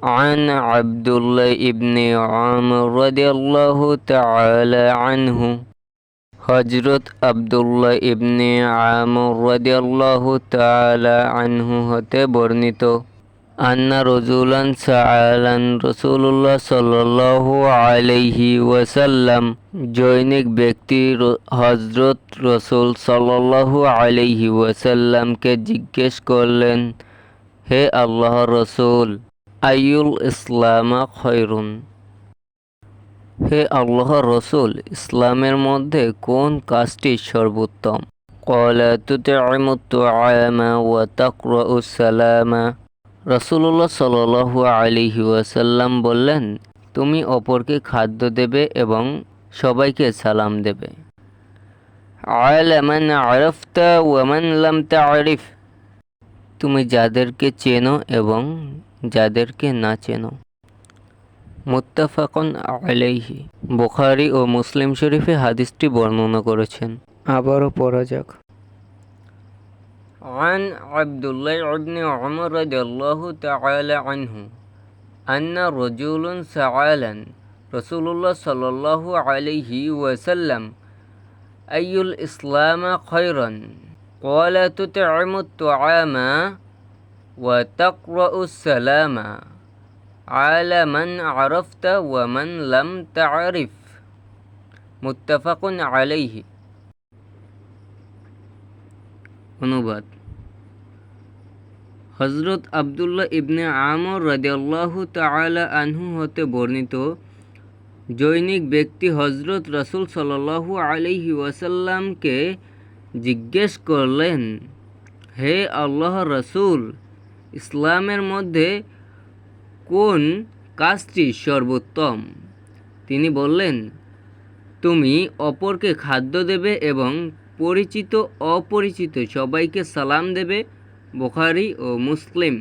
عن عبد الله بن عمر رضي الله تعالى عنه হযরত আব্দুল্লাহ ইবনে আমর রাদিয়াল্লাহু তাআলা আনহু হতে বর্ণিত আন্না রাজুলান সাআলান রাসূলুল্লাহ সাল্লাল্লাহু আলাইহি ওয়াসাল্লাম জৈনিক ব্যক্তি হযরত রাসূল সাল্লাল্লাহু আলাইহি ওয়াসাল্লামকে জিজ্ঞেস করলেন, হে আল্লাহর রাসূল, আইয়ুল ইসলামা খৈরুন, হে আল্লাহর রাসূল, ইসলামের মধ্যে কোন কাজটি সর্বোত্তম? ক্বালা তুতঈমুত তুআমা ওয়া তাকরাউস সালামা, রাসূলুল্লাহ সাল্লাল্লাহু আলাইহি ওয়াসাল্লাম বললেন, তুমি অপরকে খাদ্য দেবে এবং সবাইকে সালাম দেবে। আলা মান আরাফতা ওয়া মান লাম তা'রিফ, তুমি যাদেরকে চেনো এবং যাদেরকে না চেনো। মুত্তাফাকুন আলাইহি, বুখারী ও মুসলিম শরীফে হাদিসটি বর্ণনা করেছেন। আবারও পড়া যাক। عن عبد الله بن عمر رضي الله تعالى عنه أن رجلا سأل رسول الله صلى الله عليه وسلم أي الإسلام خيرا؟ قال تطعم الطعام وتقرأ السلام على من عرفت ومن لم تعرف মুত্তাফাক আলাইহি। অনুবাদ: হযরত আব্দুল্লাহ ইবনে আমর রাদিয়াল্লাহু তাআলা আনহু হতে বর্ণিত জৈনিক ব্যক্তি হযরত রাসূল সাল্লাল্লাহু আলাইহি ওয়াসাল্লামকে জিজ্ঞেস করলেন, হে আল্লাহর রাসূল, ইসলামের মধ্যে কোন কাজটি সর্বোত্তম? তিনি বললেন, তুমি অপরকে খাদ্য দেবে এবং পরিচিত অপরিচিত সবাইকে সালাম দেবে। বুখারী ও মুসলিম।